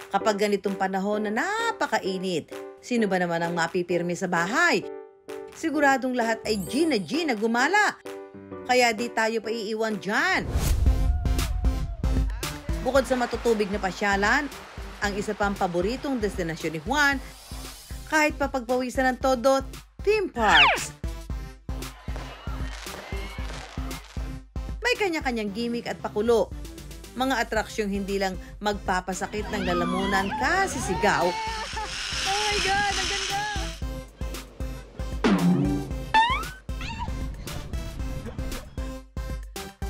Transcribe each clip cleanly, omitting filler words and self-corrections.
Kapag ganitong panahon na napakainit, sino ba naman ang mapipirmi sa bahay? Siguradong lahat ay G na gumala. Kaya di tayo pa iiwan dyan. Bukod sa matutubig na pasyalan, ang isa pang paboritong destinasyon ni Juan, kahit papagpawisan ng todo, theme parks. May kanya-kanyang gimmick at pakulo. Mga atraksyong hindi lang magpapasakit ng lalamunan kasi sigaw. Oh my God! Ang ganda!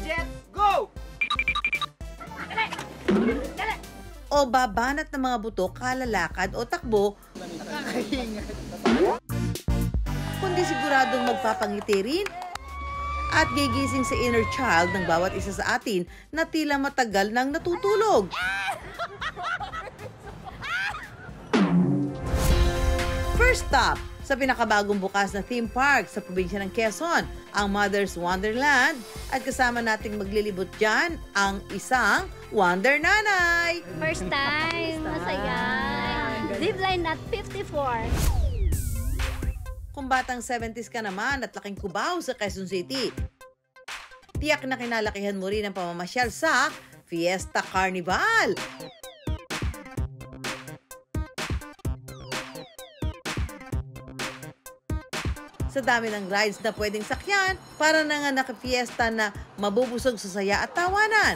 Jet, go! O babanat ng mga buto, kalalakad o takbo, kundi siguradong magpapangiti rin at gigising sa inner child ng bawat isa sa atin na tila matagal nang natutulog. First stop sa pinakabagong bukas na theme park sa probinsya ng Quezon, ang Mother's Wonderland, at kasama nating maglilibot dyan ang isang Wonder Nanay. First time! Masaya! Live line at 54. Kung batang 70s ka naman at laking Cubao sa Quezon City, tiyak na kinalakihan mo rin ang pamamasyal sa Fiesta Carnival. Sa dami ng rides na pwedeng sakyan, para na nga naka-fiesta na mabubusog sa saya at tawanan.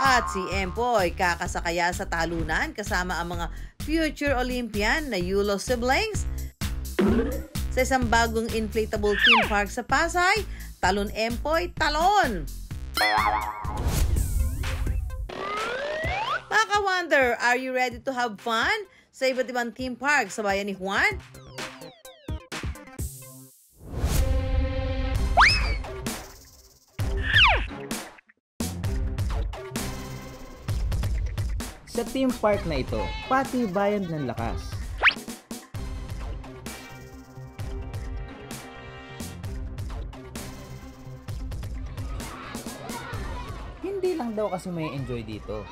At si Empoy kakasakaya sa talunan kasama ang mga future Olympian na Yulo siblings sa isang bagong inflatable theme park sa Pasay. Talon Empoy, talon! Mga ka-wonder, are you ready to have fun sa iba't ibang theme park sa bayan ni Juan? Sa theme park na ito, patibayan ng lakas. Hindi lang daw kasi may enjoy dito.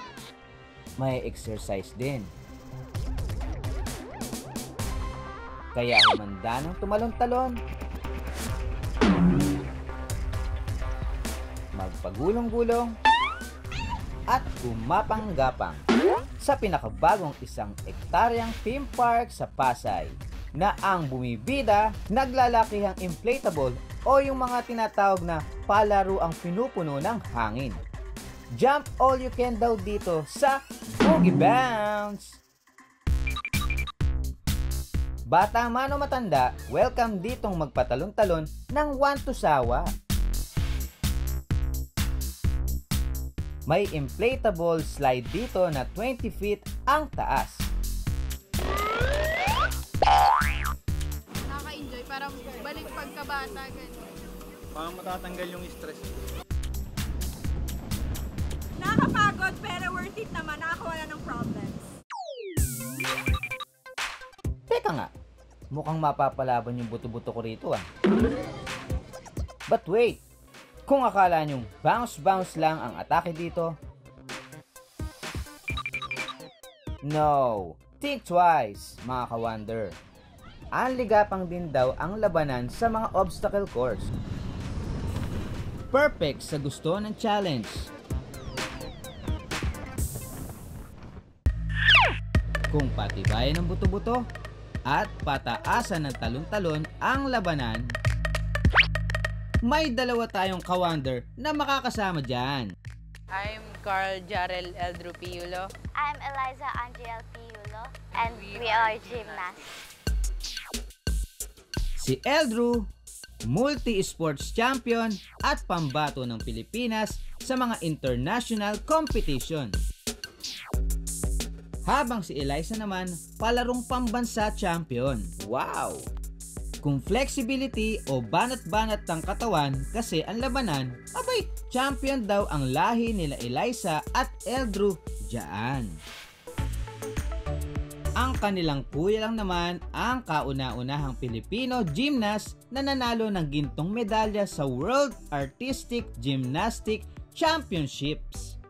May exercise din. Kaya humanda ng tumalon-talon. Magpagulong-gulong at gumapang-gapang sa pinakabagong 1 hektaryang theme park sa Pasay na ang bumibida, naglalakihang inflatable o yung mga tinatawag na palaro ang pinupuno ng hangin. Jump all you can daw dito sa Boogie Bounce! Bata man o matanda, welcome ditong magpatalon-talon ng one to sawa. May inflatable slide dito na 20 feet ang taas. Nakaka-enjoy, parang balik pagkabata, ganyan. Parang matatanggal yung stress. Nakakapagod pero worth it naman, nakakawala ng problems. Teka nga, mukhang mapapalaban yung buto-buto ko rito ah. But wait! Kung akala nyong bounce-bounce lang ang atake dito, no! Think twice, mga ka-wonder. Anligapang din daw ang labanan sa mga obstacle course. Perfect sa gusto ng challenge. Kung patibayan ng buto-buto at pataasan ng talon-talon ang labanan, may dalawa tayong ka-wonder na makakasama dyan. I'm Carl Jarel Eldru Piulo. I'm Eliza Angel Piulo, and we are gymnasts. Si Eldru, multi-sports champion at pambato ng Pilipinas sa mga international competition. Habang si Eliza naman, palarong pambansa champion. Wow! Kung flexibility o banat-banat ng katawan kasi ang labanan, abay, champion daw ang lahi nila Eliza at Eldru dyan. Ang kanilang kuya lang naman ang kauna-unahang Pilipino gymnast na nanalo ng gintong medalya sa World Artistic Gymnastic Championships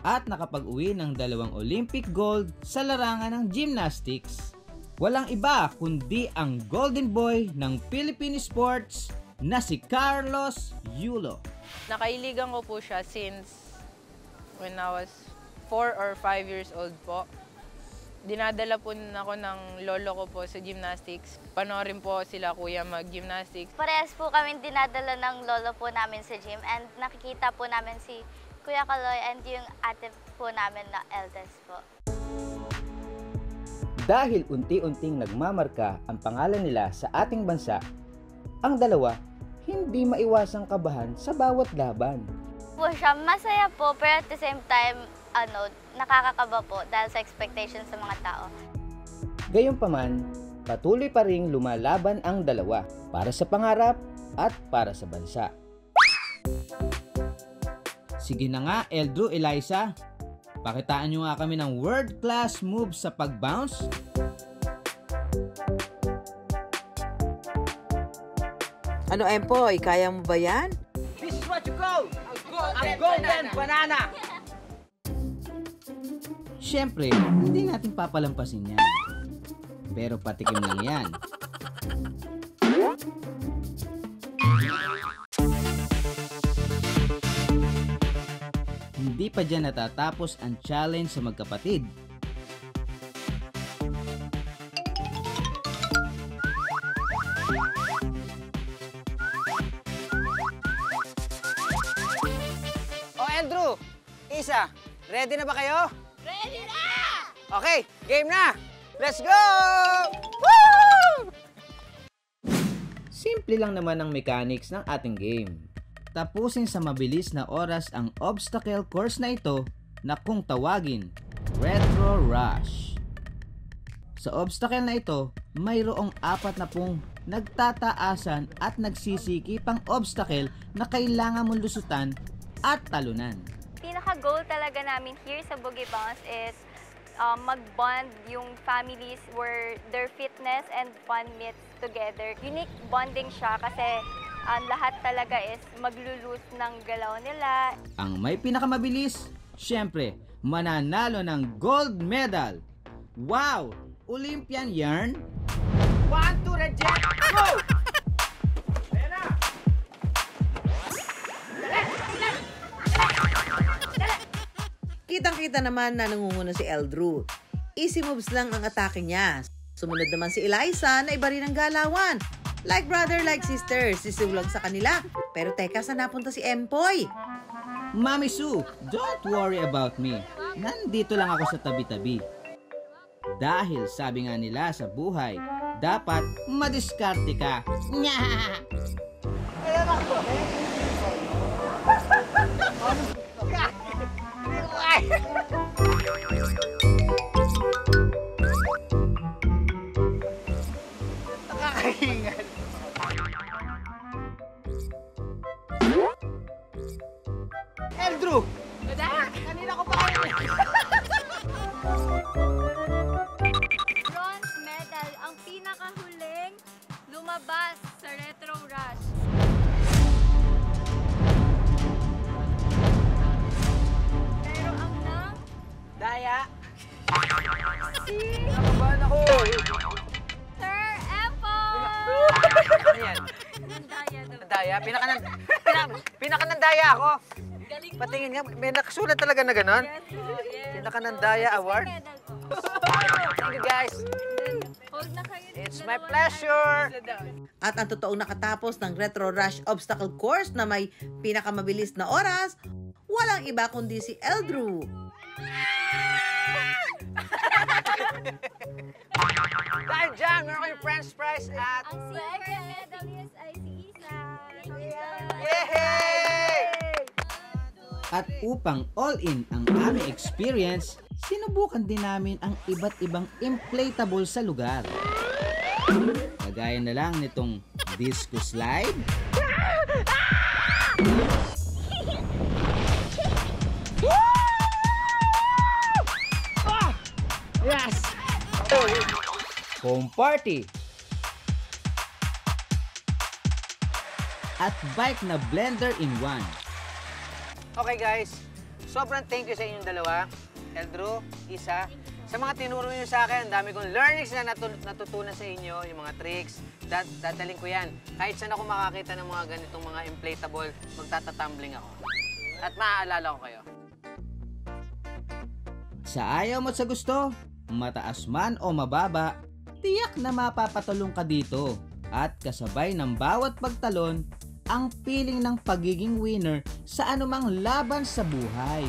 at nakapag-uwi ng 2 Olympic gold sa larangan ng gymnastics. Walang iba kundi ang golden boy ng Philippine sports na si Carlos Yulo. Nakailigan ko po siya since when I was 4 or 5 years old po. Dinadala po ako ng lolo ko po sa gymnastics. Panoorin po sila kuya mag-gymnastics. Parehas po kami dinadala ng lolo po namin sa gym and nakikita po namin si Kuya Kaloy and yung ate po namin na eldest po. Dahil unti-unting nagmamarka ang pangalan nila sa ating bansa, ang dalawa hindi maiwasang kabahan sa bawat laban. Po siya, masaya po pero at the same time, nakakakaba po dahil sa expectations sa mga tao. Gayunpaman, patuloy pa ring lumalaban ang dalawa para sa pangarap at para sa bansa. Sige na nga, Eldru, Eliza, pakitaan nyo nga kami ng world-class moves sa pag-bounce. Ano, Empoy? Kaya mo ba yan? This is what you call a golden banana! Siyempre, hindi natin papalampasin yan. Pero patikim lang yan. Hindi pa dyan natatapos ang challenge sa magkapatid. Andrew, Isa, ready na ba kayo? Ready na! Okay, game na! Let's go! Woo! Simple lang naman ang mechanics ng ating game. Tapusin sa mabilis na oras ang obstacle course na ito na kung tawagin, Retro Rush. Sa obstacle na ito, mayroong 40 nagtataasan at nagsisikipang obstacle na kailangan mong lusutan at talunan. Pinaka-goal talaga namin here sa Boogie Bounce is mag-bond yung families where their fitness and fun meets together. Unique bonding siya kasi lahat talaga is maglulus ng galaw nila. Ang may pinakamabilis, syempre, mananalo ng gold medal. Wow! Olympian yarn? 1, 2, red jet, go! Kitang-kita naman na nangunguna si Eldru. Easy moves lang ang atake niya. Sumunod naman si Eliza na iba rin ang galawan. Like brother, like sister, sisiwlag sa kanila. Pero teka, saan napunta si Empoy? Mami Sue, don't worry about me. Nandito lang ako sa tabi-tabi. Dahil sabi nga nila sa buhay, dapat madiskarte ka. Nakakahingal. Andrew! Kanina ko pa kayo. Bronze medal, ang pinakahuling lumabas sa Retro Rush. Pero ang nang Daya. Nakabahan ako. Sir Empoy! Ano yan? Nandaya daw. Daya? Pinakanandaya ako. Galing mo. Patingin nga, may nakasulat talaga na gano'n. Yes, oh, yes. Pinakanandaya award. Medal po. Thank you guys. Hold na kayo. It's my pleasure. At ang totoong nakatapos ng Retro Rush obstacle course na may pinakamabilis na oras, walang iba kundi si Eldru. Dahil dyan, meron kayong French fries at... Ang silver medalist ay si Isa. Yay! At upang all-in ang aming experience, sinubukan din namin ang iba't ibang inflatable sa lugar. Kagaya na lang nitong disco slide, Yes! foam party, at bike na blender in one. Okay guys, sobrang thank you sa inyong dalawa. Eldrew, Isa. Sa mga tinuro nyo sa akin, ang dami kong learnings na natutunan sa inyo, yung mga tricks. Dadaling ko yan. Kahit saan ako makakita ng mga ganitong mga inflatable, magtatatumbling ako. At maaalala ko kayo. Sa ayaw mo at sa gusto, mataas man o mababa, tiyak na mapapatulong ka dito. At kasabay ng bawat pagtalon, ang feeling ng pagiging winner sa anumang laban sa buhay.